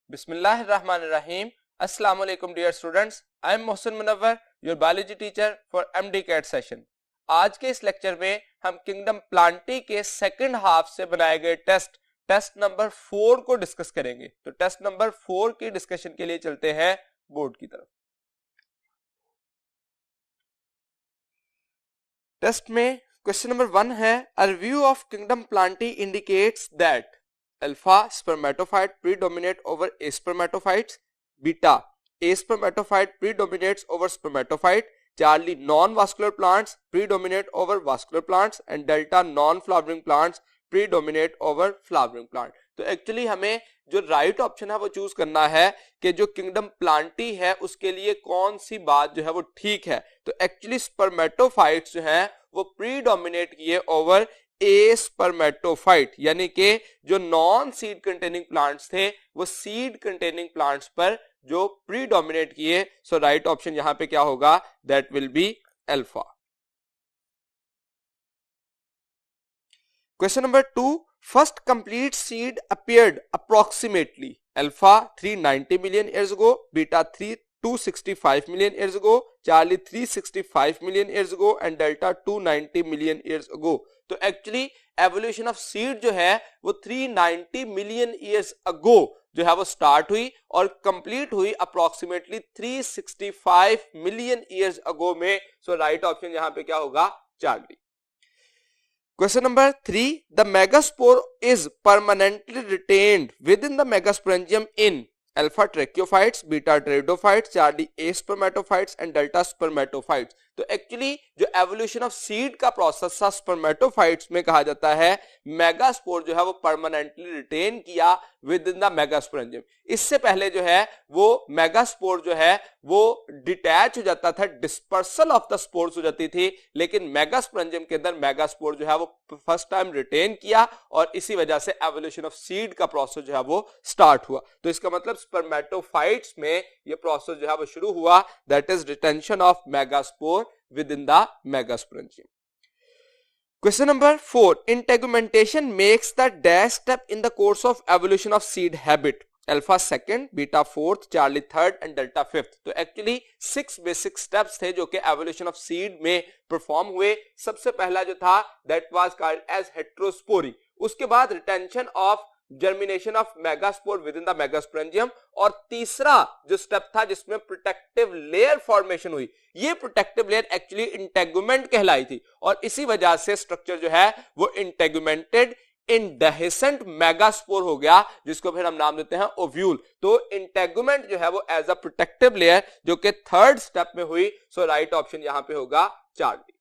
Bismillahirrahmanirrahim. Assalamu alaikum dear students. I am Mohsin Munawwar, your biology teacher for MD CAT session. आज के इस lecture में हम kingdom Plantae के second half से बनाए गए टेस्ट नंबर 4 को डिस्कस करेंगे. तो टेस्ट नंबर 4 की डिस्कशन के लिए चलते हैं बोर्ड की तरफ. टेस्ट में क्वेश्चन नंबर 1 है, a review of kingdom Plantae indicates that alpha spermatophyte predominate over A spermatophytes, beta A spermatophyte predominates over spermatophyte, Charlie non-vascular plants predominate over vascular plants and delta non-flowering plants predominate over flowering plant. तो actually हमें जो right option है वो choose करना है कि जो kingdom Plantae है उसके लिए कौन सी बात जो है वो ठीक है. तो एक्चुअली स्पर्मेटोफाइट्स जो हैं वो प्रीडोमिनेट किए ओवर ए स्पर्मेटोफाइट, यानी कि जो नॉन सीड कंटेनिंग प्लांट्स थे वो सीड कंटेनिंग प्लांट्स पर जो प्रीडोमिनेट किए. सो राइट ऑप्शन यहां पे क्या होगा, that will be alpha. Question number 2, first complete seed appeared approximately alpha 390 million years ago, beta 265 million years ago, Charlie 365 million years ago and delta 290 million years ago. तो actually evolution of seed जो है वो 390 million years ago जो है वो start हुई और complete हुई अप्रोक्सीमेटली 365 मिलियन ईयर्स अगो में. सो राइट ऑप्शन यहां पे क्या होगा, Charlie. Question number 3, the megaspore is permanently retained within the megasporangium in alpha tracheophytes, beta pteridophytes, charlie A spermatophytes and delta spermatophytes. तो एक्चुअली जो एवोल्यूशन ऑफ सीड का process था spermatophytes में कहा जाता है मेगास्पोर जो है वो परमानेंटली रिटेन किया विद इन द मेगास्पोरेंजियम. इससे पहले जो है वो मेगास्पोर जो है वो डिटैच हो जाता था, डिस्पर्सल ऑफ द स्पोर्स हो जाती थी, लेकिन मेगास्पोरेंजियम के अंदर मेगास्पोर जो है वो फर्स्ट टाइम रिटेन किया और इसी वजह से एवोल्यूशन ऑफ सीड का प्रोसेस जो है वो स्टार्ट हुआ. तो इसका मतलब स्पर्मेटोफाइट्स में ये प्रोसेस जो है वो शुरू हुआ, that is retention of megaspore within the megasporangium. Question number 4, integumentation makes the dash step in the course of evolution of seed habit. Alpha second, beta fourth, Charlie third and delta fifth. तो actually 6 basic steps थे जो कि evolution of seed में perform हुए. सबसे पहला जो था that was called as heterospory. उसके बाद retention of germination of megaspore within the megasporangium और तीसरा जो स्टेप था जिसमें प्रोटेक्टिव लेयर फॉर्मेशन हुई. ये प्रोटेक्टिव लेयर एक्चुअली इंटेगुमेंट कहलाई थी और इसी वजह से स्ट्रक्चर जो है वो इंटेगुमेंटेड इंडेहिसेंट मेगास्पोर हो गया, जिसको फिर हम नाम देते हैं ओव्यूल. तो इंटेगुमेंट जो है वो एज अ प्रोटेक्टिव लेयर जो कि थर्ड स्टेप में हुई. सो राइट ऑप्शन यहां पे होगा Charlie.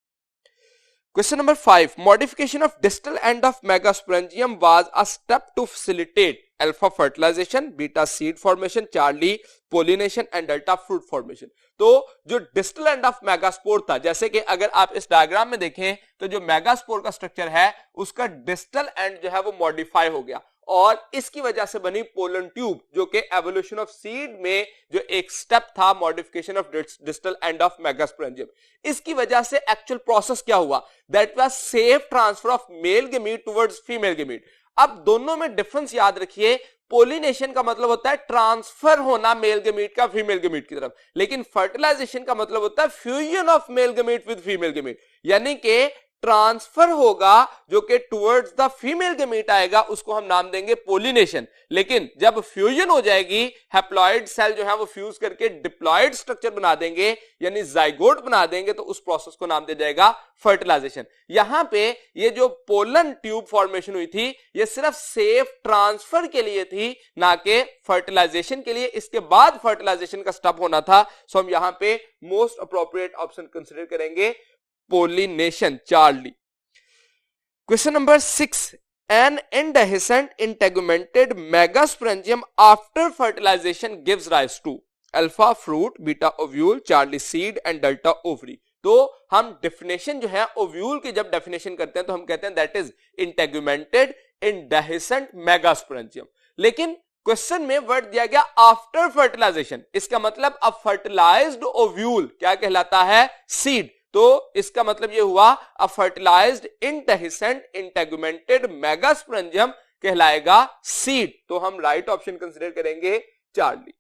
Question number 5, modification of distal end of megasporangium was a step to facilitate alpha fertilization, beta seed formation, charlie pollination and delta fruit formation. तो जो distal end of megaspore था, जैसे कि अगर आप इस डायग्राम में देखें तो जो मेगास्पोर का स्ट्रक्चर है उसका डिस्टल एंड जो है वो मॉडिफाई हो गया और इसकी वजह से बनी पोलन ट्यूब, जो कि एवोल्यूशन ऑफ सीड में जो एक स्टेप था modification of distal end of megasporangium. इसकी वजह से एक्चुअल प्रोसेस क्या हुआ, that was safe transfer of male gamete towards female gamete. अब दोनों में डिफरेंस याद रखिए, पोलिनेशन का मतलब होता है ट्रांसफर होना मेल गेमीट का फीमेल गेमीट की तरफ, लेकिन फर्टिलाइजेशन का मतलब होता है fusion of male gamete with female gamete, यानी कि ट्रांसफर होगा जो कि टुवर्ड्स द फीमेल गेमीट आएगा, उसको हम नाम देंगे पोलिनेशन. लेकिन जब फ्यूजन हो जाएगी, हैप्लॉइड सेल जो है वो फ्यूज करके डिप्लॉइड स्ट्रक्चर बना देंगे यानी जाइगोट बना देंगे, तो उस प्रोसेस को नाम दिया जाएगा फर्टिलाइजेशन. यहां पे ये जो पोलन ट्यूब फॉर्मेशन हुई थी ये सिर्फ सेफ ट्रांसफर के लिए थी, ना कि फर्टिलाइजेशन के लिए. इसके बाद फर्टिलाइजेशन का स्टेप होना था. सो हम यहां पे मोस्ट अप्रोप्रिएट ऑप्शन कंसीडर करेंगे pollination, Charlie. Question number 6, an indehiscent integumented megasporangium after fertilization gives rise to alpha fruit, beta ovule, charlie seed and delta ovary. तो हम डेफिनेशन जो है ओव्यूल की जब डेफिनेशन करते हैं तो हम कहते हैं दैट इज इंटेगुमेंटेड इंडेहिसेंट मेगास्पोरेंजियम. लेकिन क्वेश्चन में वर्ड दिया गया आफ्टर फर्टिलाइजेशन, इसका मतलब अब फर्टिलाइज्ड ओव्यूल क्या कहलाता है, सीड. तो इसका मतलब यह हुआ अ फर्टिलाइज्ड इंडेहिसेंट इंटेगुमेंटेड मेगास्पोरेंजियम कहलाएगा सीड. तो हम राइट ऑप्शन कंसीडर करेंगे Charlie.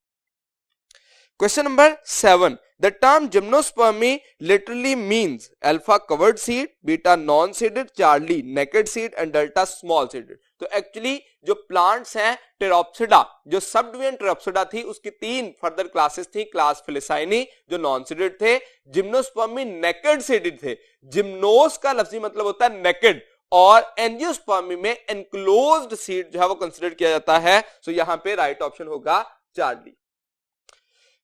Question number 7. The term gymnospermy literally means alpha covered seed, beta non-seeded, Charlie naked seed and delta small seeded. तो एक्चुअली जो प्लांट्स हैं टेरोप्सिडा, जो सब डिवीजन टेरोप्सिडा थी उसकी 3 फर्दर क्लासेस थी, class फिलिसाइनी जो non seeded थे, gymnospermae naked seeded थे। जिम्नोस का लफ्जी मतलब होता है नेकेड और एंजियोस्पर्मी में एनक्लोज्ड सीड जो है वो कंसीडर किया जाता है। सो यहां पे राइट ऑप्शन होगा Charlie.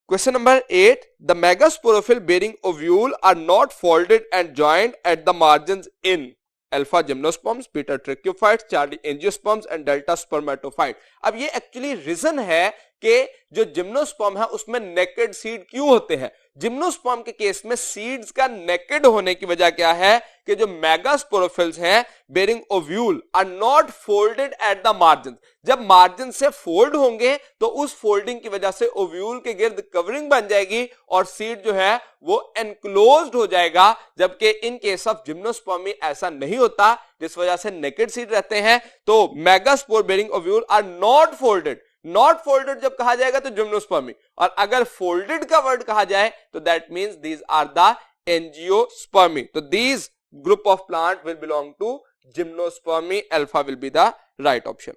Question number 8. The megasporophyll bearing ovule are not folded and joined at the margins in alpha gymnosperms, beta tracheophytes, Charlie angiosperms and delta spermatophyte. अब ये एक्चुअली रीजन है कि जो जिम्नोस्पर्म है उसमें नेकेड सीड क्यों होते हैं। जिम्नोस्पर्म के केस में सीड्स का नेकेड होने की वजह क्या है कि जो मेगास्पोरोफिल्स हैं bearing ovule are not folded at the margin. जब मार्जिन से फोल्ड होंगे तो उस फोल्डिंग की वजह से ओव्यूल के गिर्द कवरिंग बन जाएगी और सीड जो है वो एनक्लोज्ड हो जाएगा, जबकि इन केस ऑफ जिम्नोस्पर्मी ऐसा नहीं होता, जिस वजह से नेकेड सीड रहते हैं। तो megaspore bearing ovule are not folded. Not folded जब कहा जाएगा तो जिम्नोस्पर्मी, और अगर फोल्डेड का वर्ड कहा जाए तो that means these are the angiospermae. तो these group of plant will belong to gymnospermae, alpha will be the right option.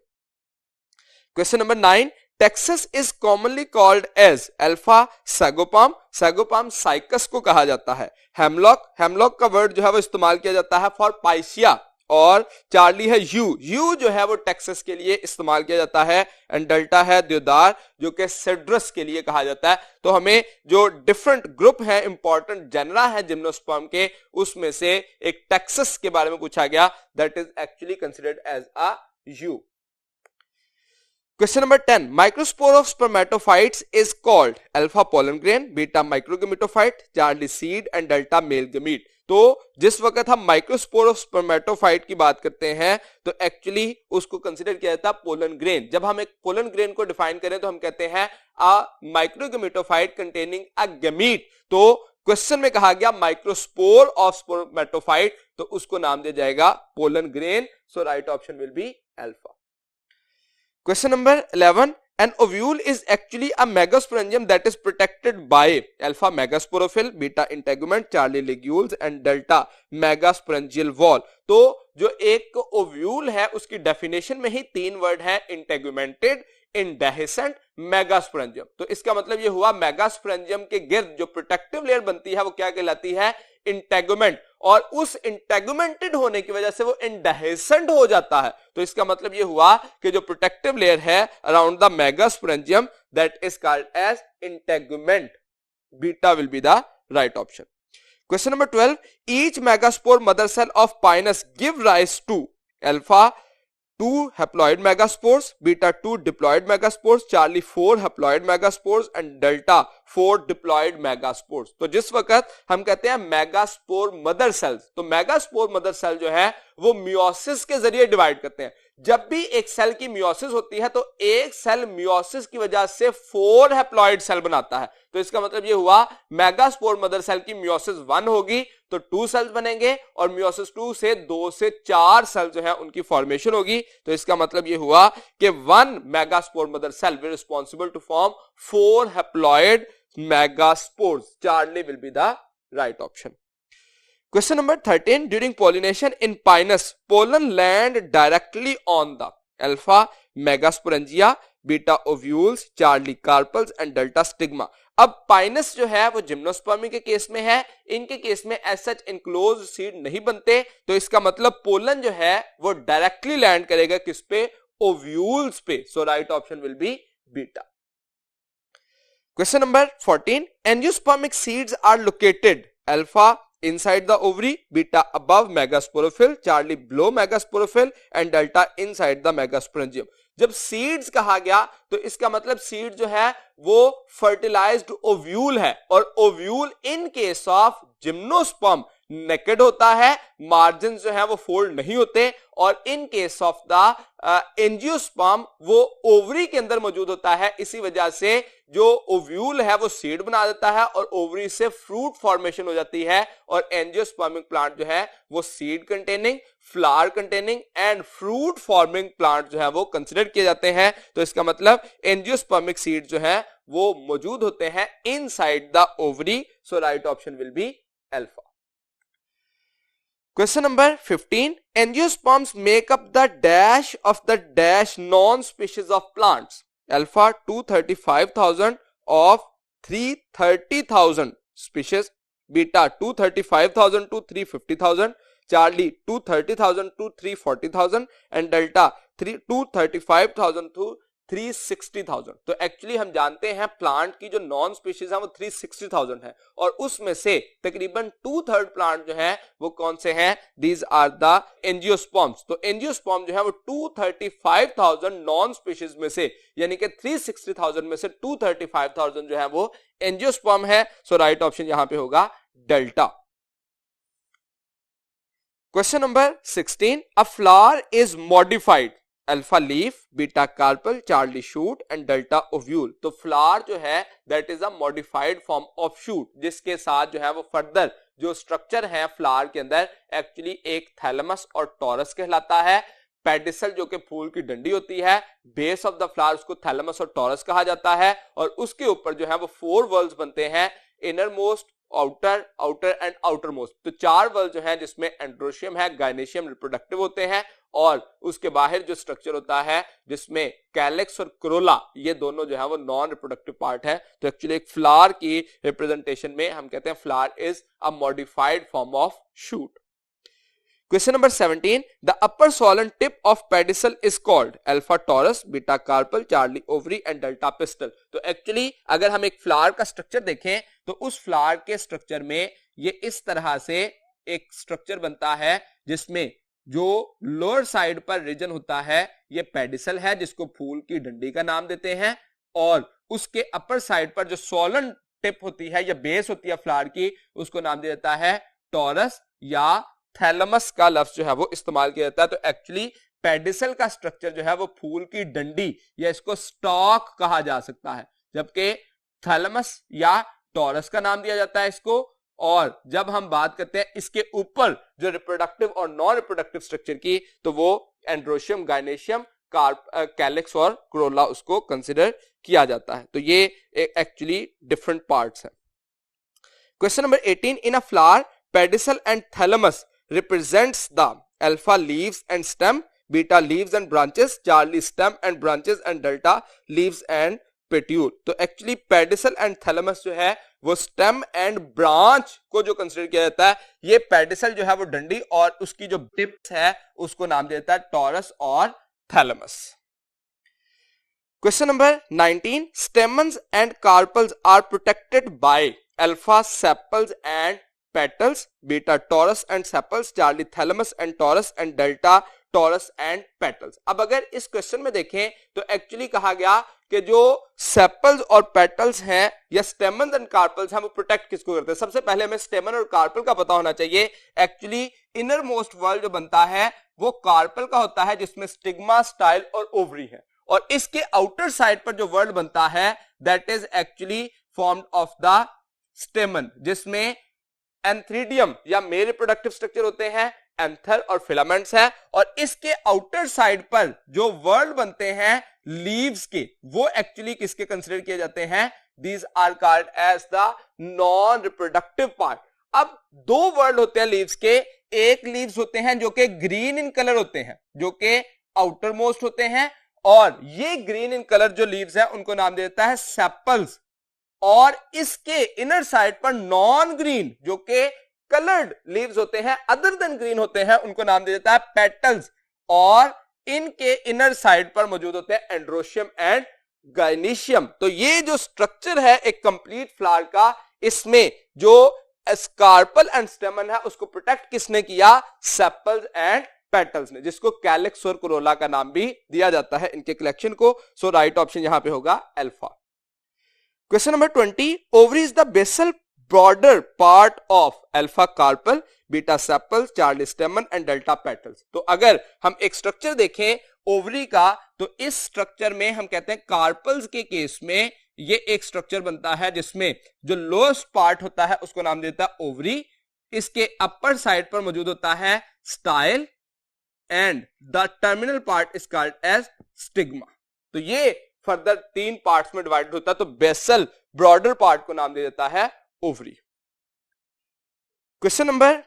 Question number 9. Taxus is commonly called as alpha sago palm, sago palm cycas को कहा जाता है। Hemlock, hemlock का word जो है वो इस्तेमाल किया जाता है फॉर पाइसिया, और चार्ली है यू, यू जो है वो टेक्सस के लिए इस्तेमाल किया जाता है, एंड डेल्टा है देवदार जो कि सेड्रस के लिए कहा जाता है। तो हमें जो डिफरेंट ग्रुप है, इंपॉर्टेंट जेनरा है जिम्नोस्पर्म के, उसमें से एक टेक्सस के बारे में पूछा गया, that is actually considered as a you. Question number 10. Microspore of spermatophytes is called alpha pollen grain, beta microgametophyte, Charlie seed and delta male gamete. तो जिस वक्त हम माइक्रोस्पोर ऑफ स्पर्मेटोफाइट की बात करते हैं तो एक्चुअली उसको कंसीडर किया जाता है पोलन ग्रेन। जब हम एक पोलन ग्रेन को डिफाइन करें तो हम कहते हैं अ माइक्रोगेमेटोफाइट कंटेनिंग अ गैमीट। तो क्वेश्चन में कहा गया माइक्रोस्पोर ऑफ स्पर्मेटोफाइट, तो उसको नाम दिया जाएगा pollen grain. So right option will be alpha. Question number 11. An ovule is actually a megasporangium that is protected by alpha megasporophyll, beta integument, Charlie ligules and delta megasporangial wall. तो जो एक ovule है उसकी definition में ही 3 word है, इंटेगुमेंटेड, इंडेहिसेंट, megasporangium. तो इसका मतलब ये हुआ मेगास्पोरेंजियम के गिर्द जो प्रोटेक्टिव लेयर बनती है वो क्या कहलाती है, इंटेगुमेंट, और उस इंटेगुमेंटेड होने की वजह से वो इंडेहिसेंट हो जाता है। तो इसका मतलब ये हुआ कि जो प्रोटेक्टिव लेयर है around the megasporangium that is called as integument, beta will be the right option. Question number 12. Each megaspore mother cell of Pinus give rise to alpha 2 haploid megaspores, beta 2 diploid megaspores, Charlie 4 haploid megaspores and delta 4 diploid megaspores. तो जिस वक्त हम कहते हैं megaspore mother cells, तो megaspore mother cell जो है वो मियोसिस के जरिए डिवाइड करते हैं। जब भी एक सेल की मियोसिस होती है तो एक सेल मियोसिस की वजह से 4 हैप्लॉइड सेल बनाता है। तो इसका मतलब ये हुआ मेगास्पोर मदर सेल की मियोसिस 1 होगी तो 2 सेल्स बनेंगे, और मियोसिस 2 से 2 से 4 सेल जो है उनकी फॉर्मेशन होगी। तो इसका मतलब ये हुआ कि 1 megaspore mother cell will responsible to form 4 haploid megaspores. Charlie will be the right option. Question number 13. During pollination in Pinus, pollen land directly on the alpha megasporangia, beta ovules, Charlie carpels and delta stigma. अब Pinus जो है वो gymnospermae के case में है, इनके case में as such enclose seed नहीं बनते, तो इसका मतलब पोलन जो है वो डायरेक्टली लैंड करेगा किस पे, ओव्यूल्स पे। So right option will be beta. Question number 14. Angiospermic seeds are located alpha inside the ovary, beta above megasporophyll, Charlie below megasporophyll and delta inside the megasporangium. जब seeds कहा गया तो इसका मतलब सीड जो है वो फर्टिलाइज्ड ओव्यूल है, और ovule in case of gymnosperm naked होता है, मार्जिन जो है वो फोल्ड नहीं होते, और इन केस ऑफ द एंजियोस्पर्म वो ओवरी के अंदर मौजूद होता है। इसी वजह से जो ओव्यूल है वो सीड बना देता है और ओवरी से फ्रूट फॉर्मेशन हो जाती है, और एंजियोस्पर्मिक प्लांट जो है वो seed containing flower containing and fruit forming plant जो है वो कंसिडर किए जाते हैं। तो इसका मतलब एंजियोस्पर्मिक सीड जो है वो मौजूद होते हैं inside the ovary. So right option will be alpha. Question number 15. Angiosperms make up the dash of the dash non-species of plants. Alpha 235,000 of 330,000 species. Beta 235,000 to 350,000. Charlie 230,000 to 340,000. And Delta 235,000 to 360,000। तो actually हम जानते हैं plant की जो non species है वो 360,000 है और उसमें से तकरीबन 2/3 प्लांट जो है वो कौन से हैं? These are the angiosperms. तो एंजियोस्पर्म जो है वो 235,000 नॉन स्पीशीज में से यानी कि 360,000 में से 235,000 जो है वो एंजियोस्पर्म है। सो राइट ऑप्शन यहां पे होगा delta. Question number 16. A flower is modified alpha leaf, beta carpel, Charlie shoot and delta ovule. तो फ्लावर जो है that is a modified form of shoot, जिसके साथ जो है वो फर्दर जो स्ट्रक्चर है फ्लावर के अंदर एक्चुअली एक थैलेमस और टॉरस कहलाता है। पेडिसल जो कि फूल की डंडी होती है, बेस ऑफ द फ्लावर उसको थैलेमस और टॉरस कहा जाता है और उसके ऊपर जो है वो 4 वर्ल्स बनते हैं, inner most, outer, outer and outer most. तो 4 वर्ल जो है जिसमें एंड्रोशियम है, गायनेशियम रिप्रोडक्टिव होते हैं और उसके बाहर जो स्ट्रक्चर होता है जिसमें कैलेक्स और क्रोला ये दोनों जो है वो नॉन रिप्रोडक्टिव पार्ट है। तो एक्चुअली एक फ्लावर की रिप्रेजेंटेशन में हम कहते हैं flower is a modified form of shoot. Question number 17. The upper swollen tip of pedicel is called alpha torus, beta carpal, charlie ovary and delta pistil. तो actually अगर हम एक फ्लावर का स्ट्रक्चर देखें तो उस फ्लावर के स्ट्रक्चर में ये इस तरह से एक स्ट्रक्चर बनता है जिसमें जो लोअर साइड पर रीजन होता है ये पेडिसल है जिसको फूल की डंडी का नाम देते हैं और उसके अपर साइड पर जो स्वॉलन टिप होती है या बेस होती है फ्लावर की उसको नाम दिया जाता है टॉरस या थैलेमस का लफ्ज जो है वो इस्तेमाल किया जाता है। तो एक्चुअली पेडिसल का स्ट्रक्चर जो है वो फूल की डंडी या इसको स्टॉक कहा जा सकता है, जबकि थैलेमस या टॉरस का नाम दिया जाता है इसको। और जब हम बात करते हैं इसके ऊपर जो रिप्रोडक्टिव और नॉन रिप्रोडक्टिव स्ट्रक्चर की तो वो एंड्रोशियम, गायनेशियम, कैलिक्स और क्रोला उसको कंसिडर किया जाता है। तो ये एक्चुअली डिफरेंट पार्ट्स हैं। Question number 18. In a flower pedicel and thalamus represents the alpha leaves and stem, beta leaves and branches, charlie stem and branches and delta leaves and petiole। तो actually pedicel and thalamus जो है वो stem and branch को जो consider किया जाता है, ये pedicel जो है वो डंडी और उसकी जो टिप्स है उसको नाम दिया जाता है टॉरस और thalamus। Question number 19. Stamens and carpels are protected by alpha sepals and petals, beta torus and sepals, charlie thalamus and torus and delta torus and petals। अब अगर इस क्वेश्चन में देखें तो एक्चुअली कहा गया कि जो सेपल्स और पेटल्स हैं या स्टेमन्स एंड कार्पल्स हैं वो प्रोटेक्ट किसको करते हैं? सबसे पहले हमें स्टेमन और कार्पल का पता होना चाहिए। एक्चुअली इनर मोस्ट वर्ल्ड जो बनता है वो कार्पल का होता है जिसमें स्टिग्मा, स्टाइल और ओवरी है और इसके आउटर साइड पर जो वर्ल्ड बनता है that is actually formed of the स्टेमन जिसमें एंथ्रीडियम या मेल रिप्रोडक्टिव स्ट्रक्चर होते हैं, एंथर और फिलामेंट्स है और इसके आउटर साइड पर जो वर्ल्ड बनते हैं लीव्स के वो एक्चुअली किसके कंसीडर किए जाते हैं? These are called as the non reproductive part. अब 2 वर्ल्ड होते हैं लीव्स के, एक लीव्स होते हैं जो कि ग्रीन इन कलर होते हैं जो कि आउटर मोस्ट होते हैं और ये ग्रीन इन कलर जो लीव्स हैं उनको नाम दिया जाता है सेपल्स और इसके इनर साइड पर नॉन ग्रीन जो कि कलर्ड लीव्स होते हैं अदर देन ग्रीन होते हैं उनको नाम दिया जाता है पेटल्स और इनके इनर साइड पर मौजूद होते हैं एंड्रोशियम एंड गायनेशियम। तो ये जो स्ट्रक्चर है एक कंप्लीट फ्लावर का, इसमें जो स्कार्पल एंड स्टेमन है उसको प्रोटेक्ट किसने किया? सेपल्स एंड पेटल्स ने, जिसको कैलिक्स और कोरोला का नाम भी दिया जाता है इनके कलेक्शन को। सो राइट ऑप्शन यहां पे होगा alpha. Question number 20. Ovary is the basal border part of alpha carpel, beta sepals, charlie stamen and delta petals। तो अगर हम एक स्ट्रक्चर देखें ओवरी का तो इस स्ट्रक्चर में हम कहते हैं कार्पल्स के केस में ये एक स्ट्रक्चर बनता है जिसमें जो लोएस्ट पार्ट होता है उसको नाम देता है ओवरी, इसके अपर साइड पर मौजूद होता है style and the terminal part is called as stigma. तो ये फर्दर 3 पार्ट्स में डिवाइड होता है. तो बेसल ब्रॉडर पार्ट को नाम दे देता है ovary. Question number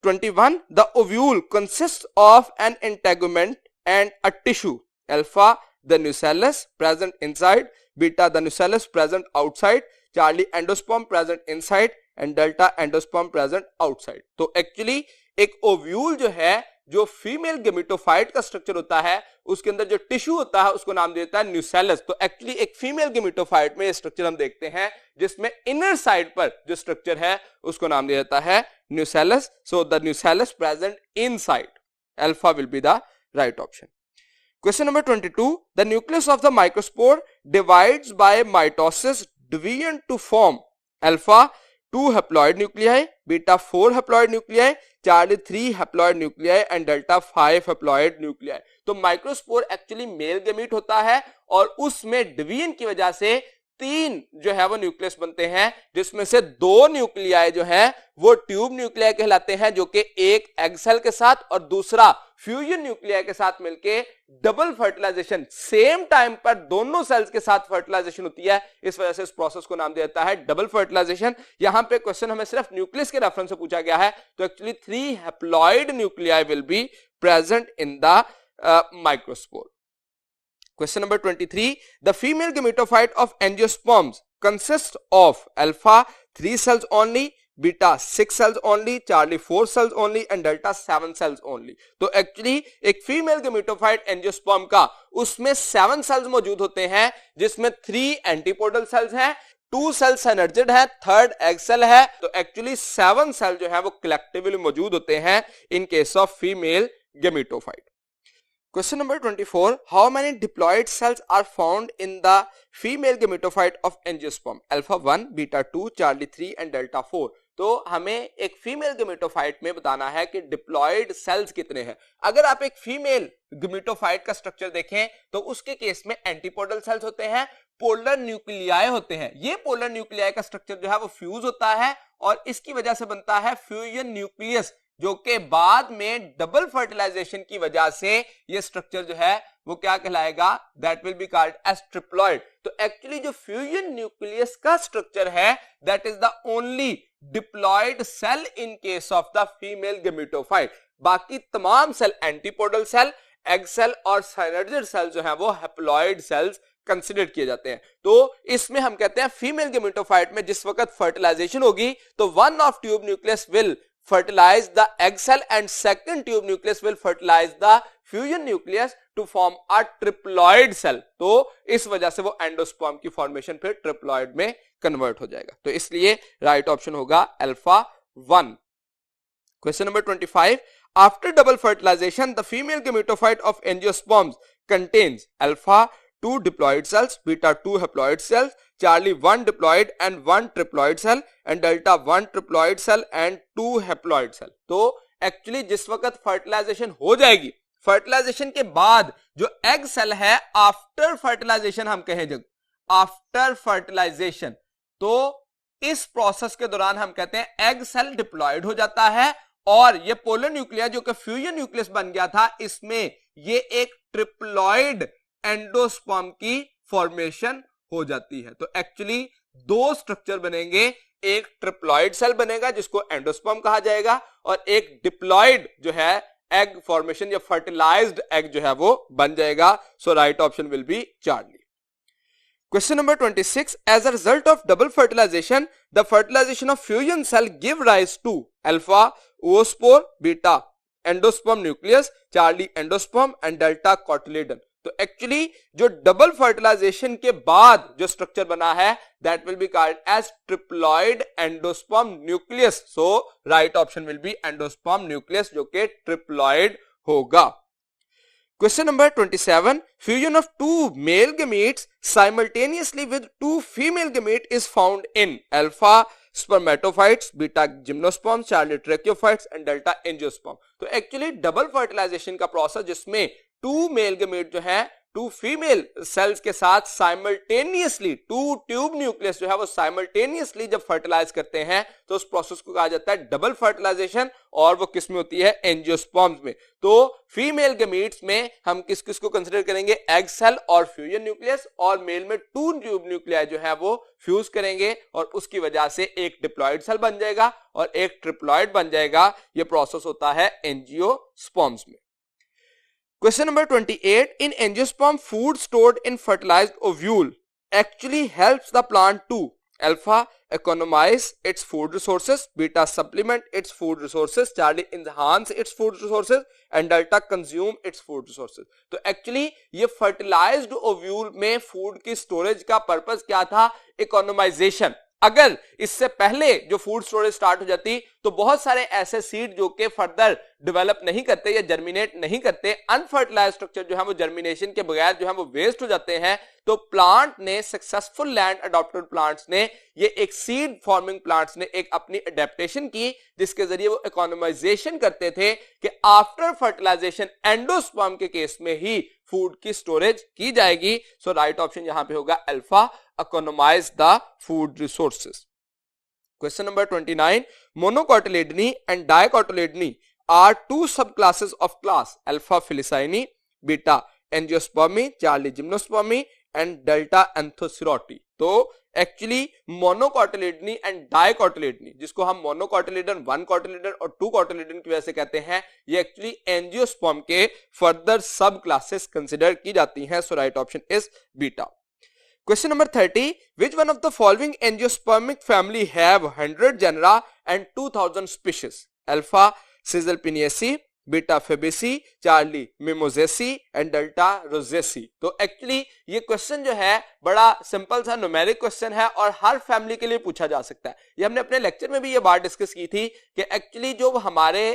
21. The ovule consists of an integument and a tissue. Alpha the nucellus present inside, beta the nucellus present outside, Charlie endosperm present inside and delta endosperm present outside. तो actually एक ovule जो है, जो female gametophyte का structure होता है, उसके अंदर जो टिश्यू होता है उसको नाम देता है न्यूसेलस. तो एक्चुअली एक फीमेल गेमेटोफाइट में ये स्ट्रक्चर हम देखते हैं जिसमें इनर साइड पर जो स्ट्रक्चर है उसको नाम दिया जाता है nucellus. So the nucellus present inside. Alpha will be the right option. Question number 22. The nucleus of the microspore divides by mitosis division to form alpha 2 haploid nuclei, beta 4 haploid nuclei, Charlie 3 haploid nuclei and delta 5 haploid nuclei. तो microspore actually male gamete होता है और उसमें division की वजह से 3 जो है वो न्यूक्लियस बनते हैं, जिसमें से 2 न्यूक्लियाई जो है वो ट्यूब न्यूक्लियाई कहलाते हैं, जो कि एक एग सेल के साथ और दूसरा फ्यूजन न्यूक्लियाई के साथ मिलके डबल फर्टिलाइजेशन सेम टाइम पर दोनों सेल्स के साथ फर्टिलाइजेशन होती है. इस वजह से इस प्रोसेस को नाम दिया जाता है डबल फर्टिलाइजेशन. यहां पे क्वेश्चन हमें सिर्फ न्यूक्लियस के रेफरेंस से पूछा गया है. तो actually 3 haploid nuclei will be present in the microspore. Question number 23. The female gametophyte of angiosperms consists of alpha 3 cells only, beta 6 cells only, Charlie 4 cells only and delta 7 cells only. तो actually एक female gametophyte angiosperm का उसमें 7 sales मौजूद होते हैं, जिसमें 3 antipodal cells हैं, 2 cell synergid है, 3rd एग सेल है. तो एक्चुअली 7 सेल जो है वो कलेक्टिवली मौजूद होते हैं इन case of female gametophyte. Question number 24. How many diploid cells are found in the female gametophyte of angiosperm? Alpha 1, beta 2, Charlie 3 and delta 4. तो हमें एक फीमेल गेमेटोफाइट में बताना है कि डिप्लॉयड सेल्स कितने हैं. अगर आप एक फीमेल गेमेटोफाइट का स्ट्रक्चर देखें तो उसके केस में एंटीपोडल सेल्स होते हैं, पोलर न्यूक्लियाई होते हैं. ये पोलर न्यूक्लियाई का स्ट्रक्चर जो है वो फ्यूज होता है और इसकी वजह से बनता है फ्यूजन न्यूक्लियस, जो कि बाद में डबल फर्टिलाइजेशन की वजह से ये स्ट्रक्चर जो है वो क्या कहलाएगा, that will be called as triploid. तो एक्चुअली जो फ्यूजन न्यूक्लियस का स्ट्रक्चर है that is the only diploid cell in case of the female gametophyte. बाकी तमाम cell antipodal cell, egg cell और सिनर्जिड सेल जो है वो हैप्लॉइड सेल्स कंसिडर किए जाते हैं. तो इसमें हम कहते हैं फीमेल गेमेटोफाइट में जिस वक्त फर्टिलाइजेशन होगी तो one of tube nucleus will fertilize the egg cell and second tube nucleus will fertilize the fusion nucleus to form a triploid cell. तो इस वजह से वो एंडोस्पर्म की फॉर्मेशन फिर ट्रिप्लॉइड में कन्वर्ट हो जाएगा. तो इसलिए राइट ऑप्शन होगा alpha 1. Question number 25. After double fertilization, the female gametophyte of angiosperms contains alpha 2 diploid cells, beta 2 haploid cells, Charlie 1 diploid and 1 triploid cell and delta 1 triploid cell and 2 haploid cell. तो actually जिस वक्त fertilisation हो जाएगी, fertilisation के बाद जो egg cell है after fertilisation हम कहें जब आफ्टर फर्टिलाइजेशन, तो इस प्रोसेस के दौरान हम कहते हैं एग सेल डिप्लॉयड हो जाता है और ये पोलर न्यूक्लिया जो कि फ्यूजन न्यूक्लियस बन गया था, इसमें ये एक ट्रिप्लॉइड एंडोस्पर्म की फॉर्मेशन हो जाती है. तो एक्चुअली 2 स्ट्रक्चर बनेंगे, एक ट्रिप्लॉइड सेल बनेगा जिसको एंडोस्पर्म कहा जाएगा और एक डिप्लॉइड जो है एग फॉर्मेशन या फर्टिलाइज्ड एग जो है वो बन जाएगा. So right option will be Charlie. Question number 26. As a result of double fertilization, the fertilization of fusion cell give rise to alpha oospore, beta endosperm nucleus, Charlie endosperm and delta cotyledon. तो actually जो double fertilization के बाद जो structure बना है that will be called as triploid endosperm nucleus. So right option will be endosperm nucleus जो कि triploid होगा. Question number 27. Fusion of 2 male gametes simultaneously with 2 female gametes is found in alpha spermatophytes, beta gymnosperms, Charlie tracheophytes and delta angiosperm. तो actually double fertilisation का process जिसमें 2 male gamete जो है to female sales के साथ simultaneously, to tube nucleus जो है वो साइमल्टेनियसली जब फर्टिलाइज करते हैं तो उस प्रोसेस को कहा जाता है डबल फर्टिलाइजेशन, और वो किस में होती है? एंजियोस्पर्म्स में। तो फीमेल गमीट्स में हम किस किस को कंसीडर करेंगे? एग सेल और फ्यूजन न्यूक्लियस, और मेल में टू ट्यूब न्यूक्लियाई जो है वो फ्यूज करेंगे और उसकी वजह से एक डिप्लॉइड सेल बन जाएगा और एक ट्रिप्लॉइड बन जाएगा। ये प्रोसेस होता है एंजियोस्पर्म्स में। Question number 28. In angiosperm, food stored in fertilized ovule actually helps the plant to alpha economize its food resources, beta supplement its food resources, Charlie enhance its food resources and delta consume its food resources. तो actually ये fertilized ovule में food की storage का purpose क्या था? Economization। अगर इससे पहले जो फूड स्टोरेज स्टार्ट हो जाती तो बहुत सारे ऐसे सीड जो कि फर्दर डेवलप नहीं करते या जर्मिनेट नहीं करते, अनफर्टिलाइज्ड स्ट्रक्चर जो है वो जर्मिनेशन के बगैर जो है वो वेस्ट हो जाते हैं। तो प्लांट ने, सक्सेसफुल लैंड अडॉप्टेड प्लांट्स ने, ये एक सीड फॉर्मिंग प्लांट्स ने एक अपनी अडेप्टेशन की जिसके जरिए वो इकोनॉमाइजेशन करते थे कि आफ्टर फर्टिलाइजेशन एंडोस्पर्म के केस में ही फूड की स्टोरेज की जाएगी। सो राइट ऑप्शन यहां पे होगा alpha, economize the food resources. Question number 29. Monocotyledony and dicotyledony are two subclasses of class alpha Felicini, beta Angiospermi, Charlie Gymnospermi and delta Anthocerote. तो actually monocotyledonae and dicotyledonae, जिसको हम monocotyledon, one cotyledon और two cotyledon की वजह से कहते हैं, ये एक्चुअली एंजियोस्पर्म के फर्दर सब क्लासेस कंसिडर की जाती हैं। So right option is beta. Question number 30. Which one of the following angiospermic family have 100 genera and 2000 species? Alpha Caesalpiniaceae, Beta Fabaceae, Charlie Mimosaceae and Delta Rosaceae. तो actually ये question जो है बड़ा simple सा numeric question है और हर family के लिए पूछा जा सकता है। ये हमने अपने लेक्चर में भी ये बात डिस्कस की थी कि एक्चुअली जो हमारे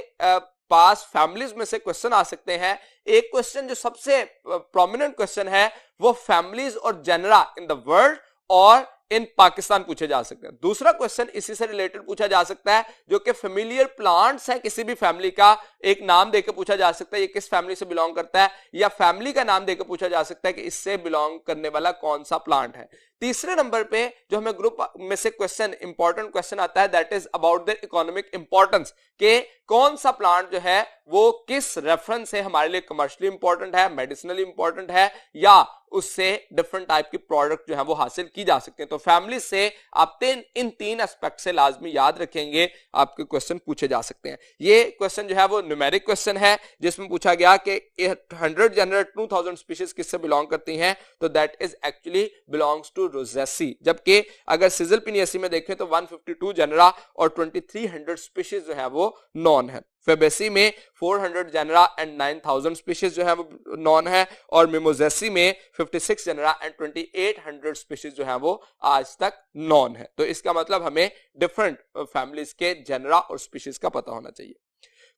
पास फैमिलीज में से क्वेश्चन आ सकते हैं, एक क्वेश्चन जो सबसे प्रोमिनेंट क्वेश्चन है वो फैमिलीज और जेनरा इन द वर्ल्ड और इन पाकिस्तान पूछे जा सकते हैं। दूसरा क्वेश्चन इसी से रिलेटेड पूछा जा सकता है जो कि फेमिलियर प्लांट्स है किसी भी फैमिली का, एक नाम देकर पूछा जा सकता है ये किस फैमिली से बिलोंग करता है, या फैमिली का नाम देकर पूछा जा सकता है कि इससे बिलोंग करने वाला कौन सा प्लांट है। तीसरे नंबर पे जो हमें ग्रुप में से क्वेश्चन, इंपॉर्टेंट क्वेश्चन आता है, that is about the economic importance, के कौन सा प्लांट जो है वो किस रेफरेंस से हमारे लिए कमर्शियली इंपॉर्टेंट है, मेडिसिनली इंपॉर्टेंट है, या उससे डिफरेंट टाइप की प्रोडक्ट जो है वो हासिल की जा सकते हैं। तो फैमिली से आप इन तीन एस्पेक्ट से लाजमी याद रखेंगे, आपके क्वेश्चन पूछे जा सकते हैं। ये क्वेश्चन जो है वो न्यूमेरिक क्वेश्चन है जिसमें पूछा गया कि 100 जनरल 2000 स्पीशीज किससे बिलोंग करती हैं, तो that is actually belongs to Rosaceae. जबकि अगर Caesalpiniaceae में देखें तो 152 जनरा और 2300 स्पीशीज जो है वो नॉन है। फेबेसी में 400 जनरा एंड 9000 स्पीशीज जो है वो नॉन है, और मिमोजेसी में 56 जनरा एंड 2800 स्पीशीज जो है वो आज तक नॉन है। तो इसका मतलब हमें डिफरेंट फैमिलीज के जनरा और स्पीशीज का पता होना चाहिए।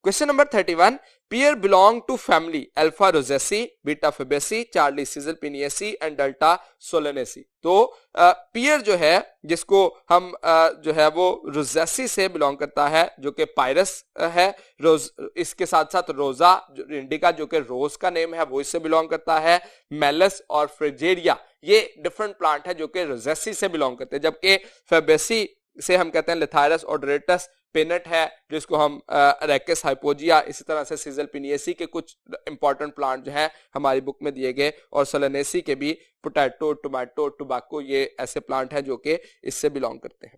Question number 31. Pear belong to family alpha Rosaceae, beta Fabaceae, Charlie Caesalpiniaceae and delta Solanaceae. तो पेयर जो है जिसको हम जो है वो रोजेसी से बिलोंग करता है जो कि पायरस है, रोज इसके साथ साथ रोजा इंडिका जो कि रोज का नेम है वो इससे बिलोंग करता है, मेलस और फ्रिजेरिया ये डिफरेंट प्लांट है जो कि रोजेसी से बिलोंग करते हैं, जबकि फेबेसी से हम कहते हैं लिथायरस और डोरेटस पेनट है जिसको हम अरेकिस हाइपोजिया, इसी तरह से Caesalpiniaceae के कुछ इंपॉर्टेंट प्लांट जो हैं हमारी बुक में दिए गए, और सोलेनेसी के भी पोटैटो, टोमेटो, टोबैको ये ऐसे प्लांट हैं जो कि इससे बिलोंग करते हैं।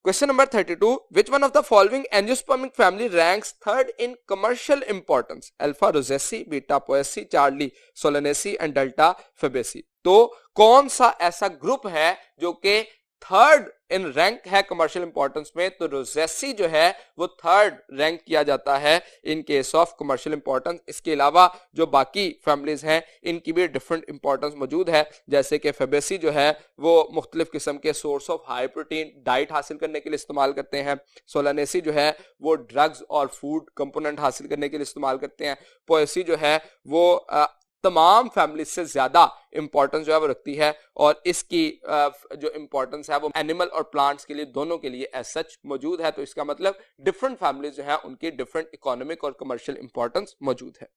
Question number 32. Which one of the following angiospermic family ranks third in commercial importance? Alpha Rosaceae, beta Poaceae, Charlie Solanaceae and delta Fabaceae. तो कौन सा ऐसा ग्रुप है जो कि थर्ड इन रैंक है कमर्शियल इंपॉर्टेंस में? तो रोजेसी जो है वो थर्ड रैंक किया जाता है इन केस ऑफ कमर्शियल इंपॉर्टेंस। इसके अलावा जो बाकी फैमिलीज हैं इनकी भी डिफरेंट इंपॉर्टेंस मौजूद है, जैसे कि फेबेसी जो है वो मुख्तलिफ किस्म के source of high protein diet हासिल करने के लिए इस्तेमाल करते हैं, सोलेनेसी जो है वो ड्रग्स और फूड कंपोनेंट हासिल करने के लिए इस्तेमाल करते हैं, पोएसी जो है वो तमाम फैमिली से ज्यादा इंपॉर्टेंस जो है वो रखती है, और इसकी जो इंपॉर्टेंस है वो एनिमल और प्लांट्स के लिए दोनों के लिए एज सच मौजूद है। तो इसका मतलब डिफरेंट फैमिलीज जो है उनकी डिफरेंट इकोनॉमिक और कमर्शियल इंपॉर्टेंस मौजूद है।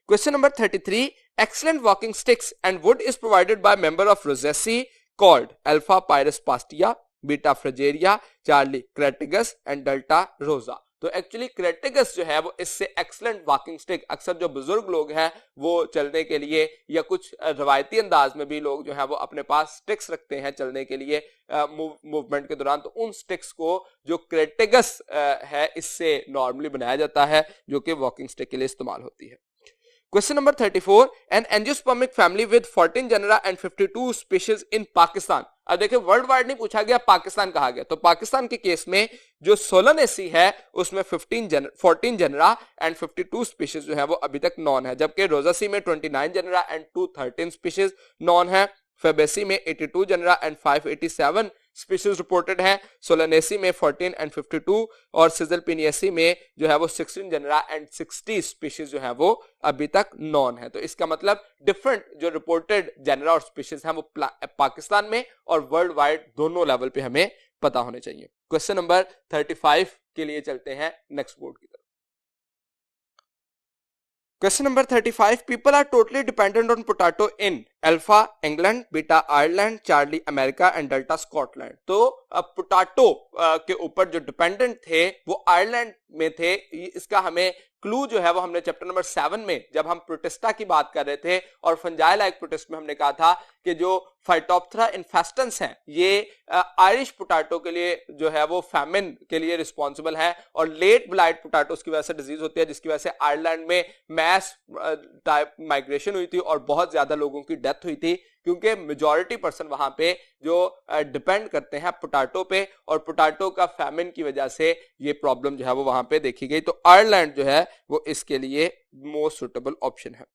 Question number 33. Excellent walking sticks and wood is provided by member of Rosaceae called Alpha Pyrus pastia, Beta Fragaria, Charlie Crataegus and Delta Rosa. तो एक्चुअली क्रेटेगस जो है वो इससे एक्सलेंट वॉकिंग स्टिक, अक्सर जो बुजुर्ग लोग हैं वो चलने के लिए या कुछ रवायती अंदाज में भी लोग जो है वो अपने पास स्टिक्स रखते हैं चलने के लिए मूवमेंट के दौरान, तो उन स्टिक्स को जो क्रेटेगस है इससे नॉर्मली बनाया जाता है जो कि वॉकिंग स्टिक के लिए इस्तेमाल होती है। Question number 34. An angiospermic family with 14 genera and 52 species in Pakistan. अब देखिए वर्ल्ड वाइड नहीं पूछा गया, पाकिस्तान कहा गया, तो पाकिस्तान के केस में जो सोलनेसी है उसमें 14 जेनरा एंड 52 स्पीशीज जो है वो अभी तक नॉन है, जबकि रोजासी में 29 जेनरा एंड 213 स्पीशीज नॉन है, फेबेसी में 82 जेनरा एंड 587 स्पीशीज रिपोर्टेड है, सोलनेसी में 14 एंड 52 और सिजलपिनियसी में जो है वो 16 जेनरा एंड 60 स्पीशीज जो है वो अभी तक नॉन है। तो इसका मतलब डिफरेंट जो रिपोर्टेड जेनरा और स्पीशीज हैं वो पाकिस्तान में और वर्ल्ड वाइड दोनों लेवल पे हमें पता होने चाहिए। क्वेश्चन नंबर 35 के लिए चलते हैं नेक्स्ट बोर्ड की तरफ। Question number 35. People are totally dependent on potato in Alpha England, Beta Ireland, Charlie America and Delta Scotland. तो पोटैटो के ऊपर जो डिपेंडेंट थे वो आयरलैंड में थे। इसका हमें क्लू जो है वो हमने चैप्टर नंबर 7 में जब हम प्रोटिस्टा की बात कर रहे थे और फंजाई लाइक प्रोटिस्ट में हमने कहा था कि जो फाइटोप्थेरा इन्फेस्टेंस हैं ये आयरिश पोटैटो के लिए जो है वो फैमिन के लिए रिस्पॉन्सिबल है और लेट ब्लाइट पोटैटो की वजह से डिजीज होती है जिसकी वजह से आयरलैंड में मैस माइग्रेशन हुई थी और बहुत ज्यादा लोगों की डेथ हुई थी क्योंकि मेजॉरिटी पर्सन वहां पे जो डिपेंड करते हैं पोटैटो पे और पोटैटो का फैमिन की वजह से ये प्रॉब्लम जो है वो वहां पे देखी गई। तो आयरलैंड जो है वो इसके लिए मोस्ट सुटेबल ऑप्शन है।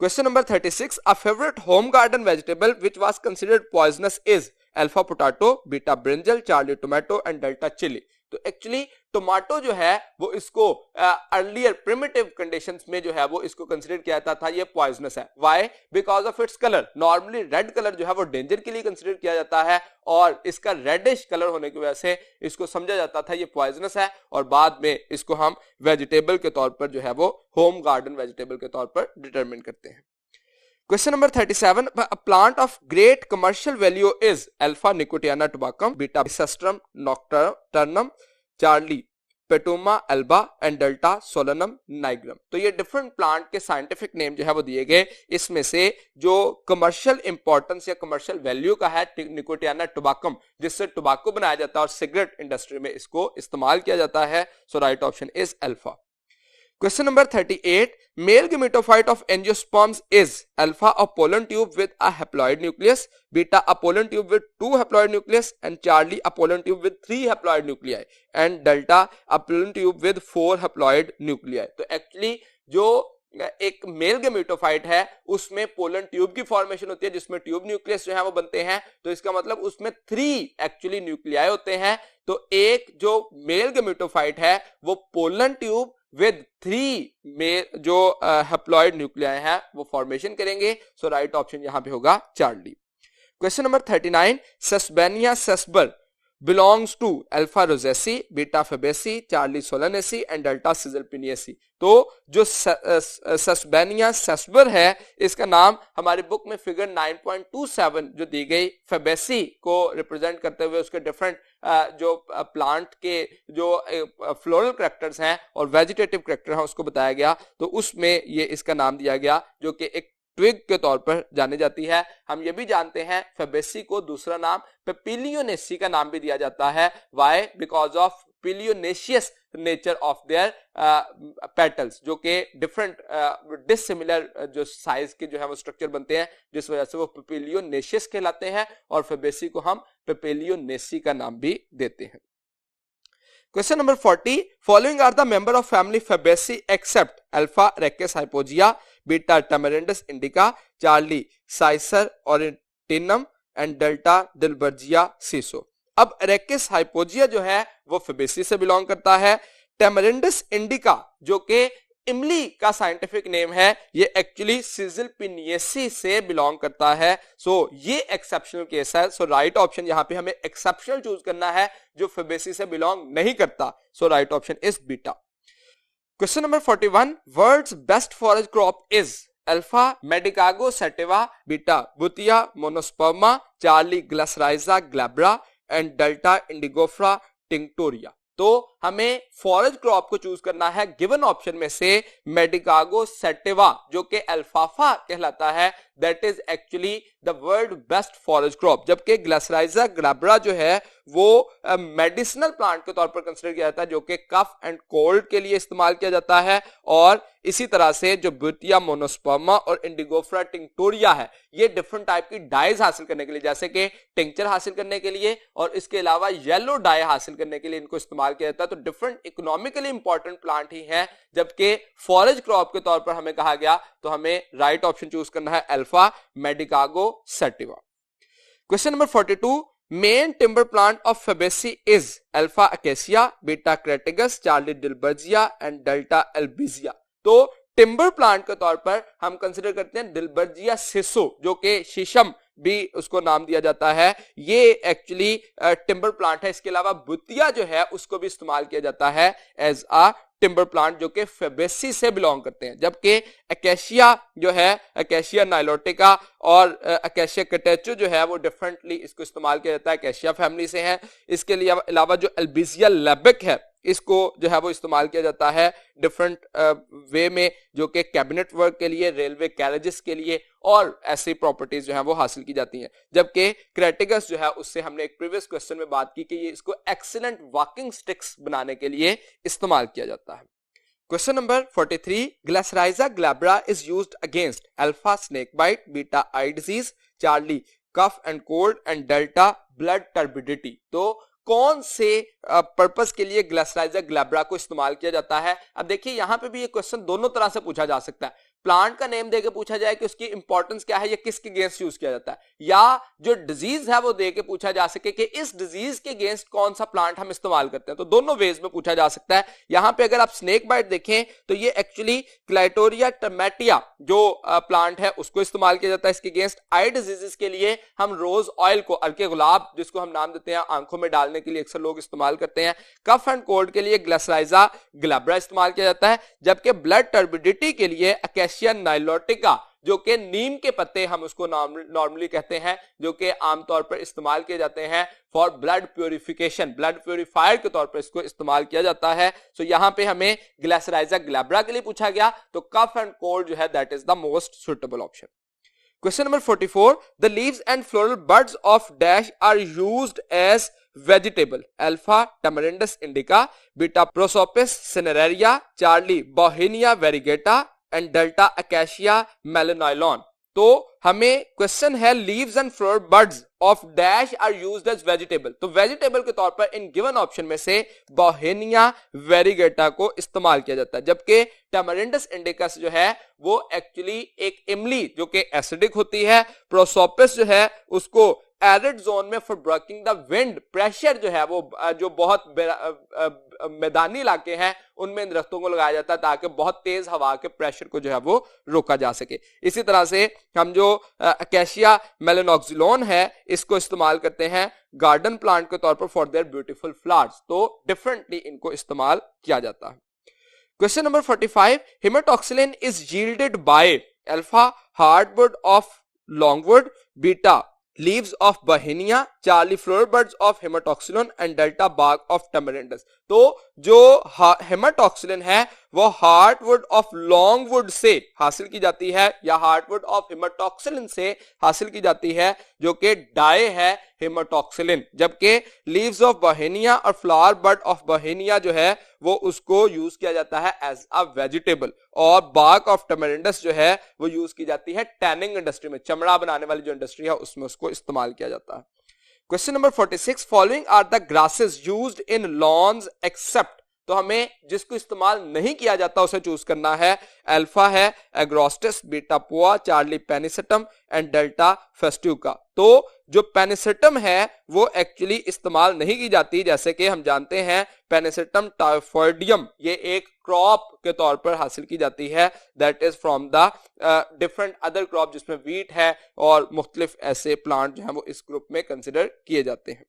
Question number 36. A favorite home garden vegetable which was considered poisonous is Alpha potato, Beta brinjal, Charlie tomato and Delta chili. तो एक्चुअली टोमेटो जो है वो इसको अर्लियर प्रिमिटिव कंडीशंस में जो है वो इसको कंसीडर किया जाता था ये पॉइजनस है। Why? Because of its colour. Normally red colour जो है वो डेंजर के लिए कंसीडर किया जाता है और इसका रेडिश कलर होने की वजह से इसको समझा जाता था ये पॉइजनस है और बाद में इसको हम वेजिटेबल के तौर पर जो है वो होम गार्डन वेजिटेबल के तौर पर डिटरमिन करते हैं। Question number 37. A plant of great commercial value is Alpha Nicotiana tabacum, Beta Bysastrum nocturnum, Charlie Petuma alba and Delta Solanum nigrum. तो ये डिफरेंट प्लांट के साइंटिफिक नेम जो है वो दिए गए। इसमें से जो कमर्शियल इंपॉर्टेंस या कमर्शियल वैल्यू का है निकोटियाना टोबैकम जिससे टोबैको बनाया जाता है और सिगरेट इंडस्ट्री में इसको इस्तेमाल किया जाता है। So right option is alpha. Question number 38. Male gametophyte of angiosperms is alpha a pollen tube with a haploid nucleus, beta a pollen tube with 2 haploid nucleus and Charlie a pollen tube with 3 haploid nuclei and delta a pollen tube with 4 haploid nuclei. तो actually जो एक mail gametophyte है उसमें pollen tube की formation होती है जिसमें tube nucleus जो है वो बनते हैं। तो इसका मतलब उसमें 3 एक्चुअली न्यूक्लियाई होते हैं। तो एक जो मेल गेमेटोफाइट है वो पोलन ट्यूब विद 3 में जो हैप्लॉइड न्यूक्लियाई है वो फॉर्मेशन करेंगे। सो राइट ऑप्शन यहां पे होगा Charlie. Question number 39. Sesbania sesber belongs to Alpha rosaceae, Beta fabaceae, Charlie solanaceae and Delta caesalpiniaceae. तो जो सेस्बेनिया सेस्बर है इसका नाम हमारी बुक में फिगर 9.27 जो दी गई फेबेसी को रिप्रेजेंट करते हुए उसके डिफरेंट जो प्लांट के जो फ्लोरल कैरेक्टर्स हैं और वेजिटेटिव कैरेक्टर हैं उसको बताया गया। तो उसमें ये इसका नाम दिया गया जो कि एक ट्विग के तौर पर जानी जाती है। हम ये भी जानते हैं फेबेसी को दूसरा नाम पेपिलियोनेसी का नाम भी दिया जाता है। Why? Because of papilionaceous nature of their petals जो कि डिफरेंट डिसिमिलर जो साइज के जो है वो स्ट्रक्चर बनते हैं जिस वजह से वो पेपिलियोनेशियस कहलाते हैं और फेबेसी को हम पेपिलियोनेसी का नाम भी देते हैं। Question number 40. Following are the member of family Fabaceae except Alpha Rachis hypogaea, Beta Tamarindus indica, Charlie Cicer orientinum and Delta Dilbergia ciso. अब Rachis hypogaea जो है वो Fabaceae से बिलोंग करता है। Tamarindus indica जो कि इमली का साइंटिफिक नेम है ये एक्चुअली सिजलपिनियेसी से बिलोंग करता है। सो ये एक्सेप्शनल केस है। सो राइट ऑप्शन यहां पे हमें एक्सेप्शनल चूज करना है जो फेबेसी से बिलोंग नहीं करता। So right option is beta. Question number 41, world's best forest crop is alpha Medicago sativa, beta Butea monosperma, Charlie Glycyrrhiza glabra and delta Indigofera tinctoria. तो हमें फॉरेस्ट क्रॉप को choose करना है गिवन ऑप्शन में से मेडिकागो sativa जो कि अल्फाफा कहलाता है, that is actually the world best forest crop, जबकि ग्लासराइजा ग्लैब्रा जो है वो मेडिसिनल प्लांट के तौर पर कंसिडर किया जाता है जो कि कफ एंड कोल्ड के लिए इस्तेमाल किया जाता है। और इसी तरह से जो ब्यूटिया मोनोस्पर्मा और इंडिगोफ्रा टिंक्टोरिया है ये डिफरेंट टाइप की डाइज हासिल करने के लिए, जैसे कि टिंक्चर हासिल करने के लिए और इसके अलावा येलो डाई हासिल करने के लिए इनको इस्तेमाल किया जाता है। तो डिफरेंट इकोनॉमिकली इंपॉर्टेंट प्लांट ही है, जबकि फॉरेस्ट क्रॉप के तौर पर हमें कहा गया तो हमें राइट ऑप्शन चूज करना है alpha Medicago sativa. Question number 42, main timber plant of Fabaceae is alpha Acacia, beta Crataegus, Charlie Dalbergia and delta Albizia. तो टिम्बर प्लांट के तौर पर हम कंसिडर करते हैं डिल्बर्जिया सिसो जो कि शीशम भी उसको नाम दिया जाता है, ये एक्चुअली टिम्बर प्लांट है। इसके अलावा बुतिया जो है उसको भी इस्तेमाल किया जाता है एज अ टिम्बर प्लांट जो कि फेबेसी से बिलोंग करते हैं, जबकि अकेशिया जो है अकेशिया नाइलोटिका और अकेशिया कटेचो जो है वो डिफरेंटली इसको इस्तेमाल किया जाता है, अकेशिया फैमिली से है। इसके अलावा जो एल्बिजिया लैबिक है इसको जो है वो इस्तेमाल किया जाता है डिफरेंट वे में, जो कि कैबिनेट वर्क के लिए, रेलवे कैरेजेस के लिए और ऐसी प्रॉपर्टीज जो है वो हासिल की जाती हैं। जबकि क्रेटिगस जो है उससे हमने एक प्रीवियस क्वेश्चन में बात की कि ये इसको एक्सीलेंट वॉकिंग स्टिक्स बनाने के लिए इस्तेमाल किया जाता है। Question number 43, Glycyrrhiza glabra is used against alpha snake bite, beta eye disease, Charlie cough and cold and delta blood turbidity. तो कौन से पर्पस के लिए ग्लासराइजा ग्लैब्रा को इस्तेमाल किया जाता है? अब देखिए यहां पे भी ये क्वेश्चन दोनों तरह से पूछा जा सकता है। प्लांट का नेम देके पूछा जाए कि उसकी इंपॉर्टेंस क्या है या किसके अगेंस्ट यूज किया जाता है, या जो डिजीज है वो देके पूछा जा सके कि इस डिजीज के अगेंस्ट कौन सा प्लांट हम इस्तेमाल करते हैं। तो दोनों वेज में पूछा जा सकता है। यहां पे अगर आप स्नेक बाइट देखें तो ये एक्चुअली क्लाइटोरिया टर्मेटिया जो प्लांट है उसको इस्तेमाल किया जाता है इसके अगेंस्ट। आई डिजीजेस के लिए हम रोज ऑयल को, अर्के गुलाब जिसको हम नाम देते हैं, आंखों में डालने के लिए अक्सर लोग इस्तेमाल करते हैं। कफ एंड कोल्ड के लिए ग्लासराइजा ग्लैब्रा इस्तेमाल किया जाता है, जबकि ब्लड टर्बिडिटी के लिए अकेशिया नाइलोटिका जो कि नीम के पत्ते हम उसको नॉर्मली कहते हैं, जो कि आमतौर पर इस्तेमाल किए जाते हैं for blood purification, blood purifier के तौर पर इसको इस्तेमाल किया जाता है। सो यहां पे हमें ग्लासराइजा ग्लैब्रा के लिए पूछा गया, तो कफ एंड कोल्ड जो है that is the most suitable option. Question number 44, the leaves and floral buds of dash are used as vegetable, alpha Tamarindus indica, beta Prosopis cineraria, Charlie Bauhinia variegata and delta Acacia melanoxylon. तो हमें question है leaves and floral buds of dash are used as vegetable, तो vegetable के तौर पर in given option में से बॉहिनिया वेरिगेटा को इस्तेमाल किया जाता है, जबकि टैमारिंडस इंडिकस जो है वो एक्चुअली एक इमली जो कि एसिडिक होती है। प्रोसोपिस जो है उसको एरिड जोन में for breaking the wind, pressure जो है वो जो बहुत मैदानी इलाके हैं उनमें दरख्तों को लगाया जाता है ताकि बहुत तेज हवा के प्रेशर को जो है वो रोका जा सके। इसी तरह से हम जो अकेशिया मेलेनोक्सिलोन है इसको इस्तेमाल करते हैं गार्डन प्लांट के तौर पर फॉर देयर ब्यूटीफुल फ्लावर्स, तो डिफरेंटली इनको इस्तेमाल किया जाता है। Question number 45, haematoxylin is yielded by alpha hardwood of longwood, beta leaves of Bauhinia, Charlie flower buds of Hematoxylon and Delta bark of Tamarindus। तो जो हेमाटोक्सिलिन है वो हार्डवुड ऑफ लॉन्गवुड से हासिल की जाती है या हार्डवुड ऑफ हेमाटोक्सिलिन से हासिल की जाती है जो कि डाई है हेमाटोक्सिलिन, जबकि लीव्स ऑफ बॉहिनिया और फ्लावर बड ऑफ बॉहिनिया जो है वो उसको यूज किया जाता है एज अ वेजिटेबल, और बार्क ऑफ टमरिंडस जो है वो यूज की जाती है टैनिंग इंडस्ट्री में, चमड़ा बनाने वाली जो इंडस्ट्री है उसमें उसको इस्तेमाल किया जाता है। Question number 46, following are the grasses used in lawns except, तो हमें जिसको इस्तेमाल नहीं किया जाता उसे चूज करना है। अल्फा है एग्रोस्टिस, बीटा पोआ, चार्ली पेनिसेटम एंड डेल्टा फेस्ट्यूका। तो जो पेनिसेटम है वो एक्चुअली इस्तेमाल नहीं की जाती, जैसे कि हम जानते हैं पेनिसेटम टाइफोइडियम ये एक क्रॉप के तौर पर हासिल की जाती है, that is from the different other crop जिसमें वीट है और मुख्तलिफ ऐसे प्लांट जो है वो इस ग्रुप में कंसिडर किए जाते हैं।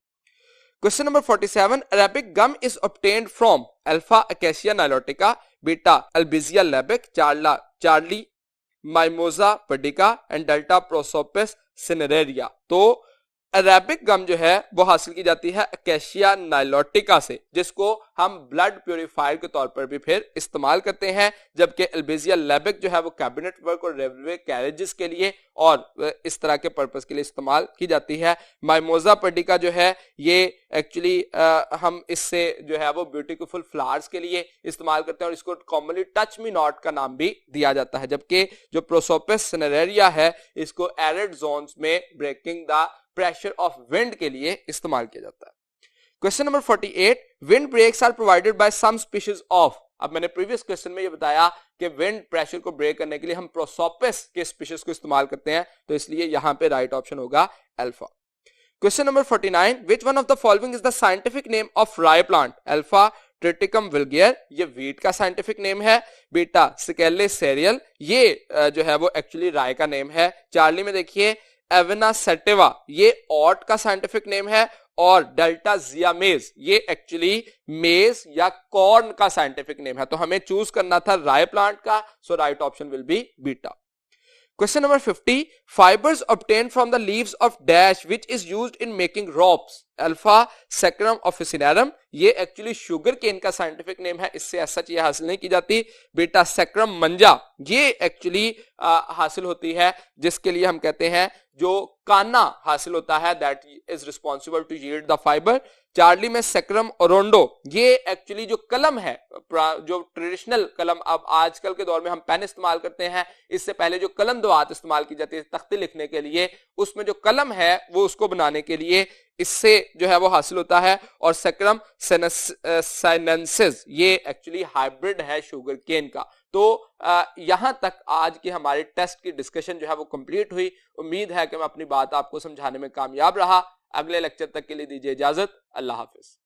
Question number 47, Arabic gum is obtained from alpha Acacia nilotica, beta Albizia lebbeck, Charlie Mimosa pudica and delta Prosopis cineraria. तो अरेबिक गम जो है वो हासिल की जाती है अकेशिया नाइलोटिका से, जिसको हम ब्लड प्योरीफायर के तौर पर भी फिर इस्तेमाल करते हैं, जबकि अल्बिजिया लैबिक जो है वो कैबिनेट वर्क और रेलवे कैरेजेस के लिए और इस तरह के पर्पस के लिए इस्तेमाल की जाती है। माइमोजा पर्डिका जो है ये एक्चुअली हम इससे जो है वो ब्यूटीफुल फ्लावर्स के लिए इस्तेमाल करते हैं और इसको कॉमनली टच मी नॉट का नाम भी दिया जाता है, जबकि जो प्रोसोपिस सिनेरेरिया है इसको एरिड जोन्स में breaking the pressure of wind के लिए इस्तेमाल किया जाता है। Question number 48, wind breaks are provided by some species of. अब मैंने प्रीवियस क्वेश्चन में ये बताया कि विंड प्रेशर को ब्रेक करने के लिए हम प्रोसोपिस के स्पीशीज को इस्तेमाल करते हैं, तो इसलिए यहां पे राइट ऑप्शन होगा alpha. Question number 49, which one of the following is the scientific name of राई प्लांट, अल्फा ट्रिटिकम विल्गियर, ये वीट का साइंटिफिक नेम है, बीटा सिकेले सेरियल, ये जो है वो एक्चुअली राय का नेम है, चार्ली में देखिए एवेना सेटिवा, ये ऑट का साइंटिफिक नेम है, और डेल्टा जियामेज ये एक्चुअली मेज या कॉर्न का साइंटिफिक नेम है। तो हमें चूज करना था राय प्लांट का, so right option will be beta. Question number 50, fibres obtained from the leaves of dash which is used in making ropes, alpha Saccharum officinarum, ये एक्चुअली शुगर केन का scientific name है, इससे ऐसा चीज हासिल नहीं की जाती, बीटा सेक्रम मंजा, ये एक्चुअली हासिल होती है जिसके लिए हम कहते हैं जो काना हासिल होता है that is responsible to yield the fibre, Charlie में सेक्रम ओरोंडो, ये एक्चुअली जो कलम है, जो ट्रेडिशनल कलम अब आजकल के दौर में हम पेन इस्तेमाल करते हैं, इससे पहले जो कलम दवात इस्तेमाल की जाती है तख्ती लिखने के लिए, उसमें जो कलम है वो उसको बनाने के लिए इससे जो है वो हासिल होता है, और सेक्रम साइनेंसिस ये एक्चुअली हाइब्रिड है शुगर केन का। तो यहां तक आज की हमारे टेस्ट की डिस्कशन जो है वो कंप्लीट हुई। उम्मीद है कि मैं अपनी बात आपको समझाने में कामयाब रहा। अगले लेक्चर तक के लिए दीजिए इजाजत। अल्लाह हाफिज।